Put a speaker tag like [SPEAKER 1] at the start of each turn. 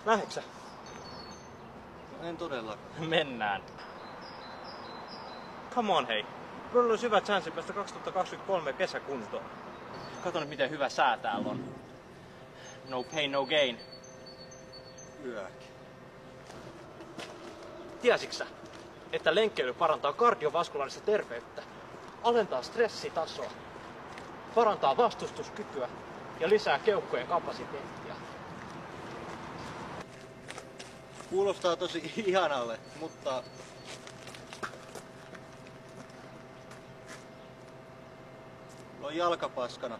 [SPEAKER 1] Lähdetkö?
[SPEAKER 2] En todellakaan.
[SPEAKER 1] Mennään. Come on hei. Meillä olisi hyvä chanssi päästä 2023 kesäkuntoon. Kato nyt miten hyvä sää täällä on. No pain, no gain.
[SPEAKER 2] Yökin.
[SPEAKER 1] Tiesitkö sä, että lenkkeily parantaa kardiovaskularista terveyttä, alentaa stressitasoa, parantaa vastustuskykyä ja lisää keuhkojen kapasiteettia?
[SPEAKER 2] Kuulostaa tosi ihanalle, mutta... Mulla on jalka paskana.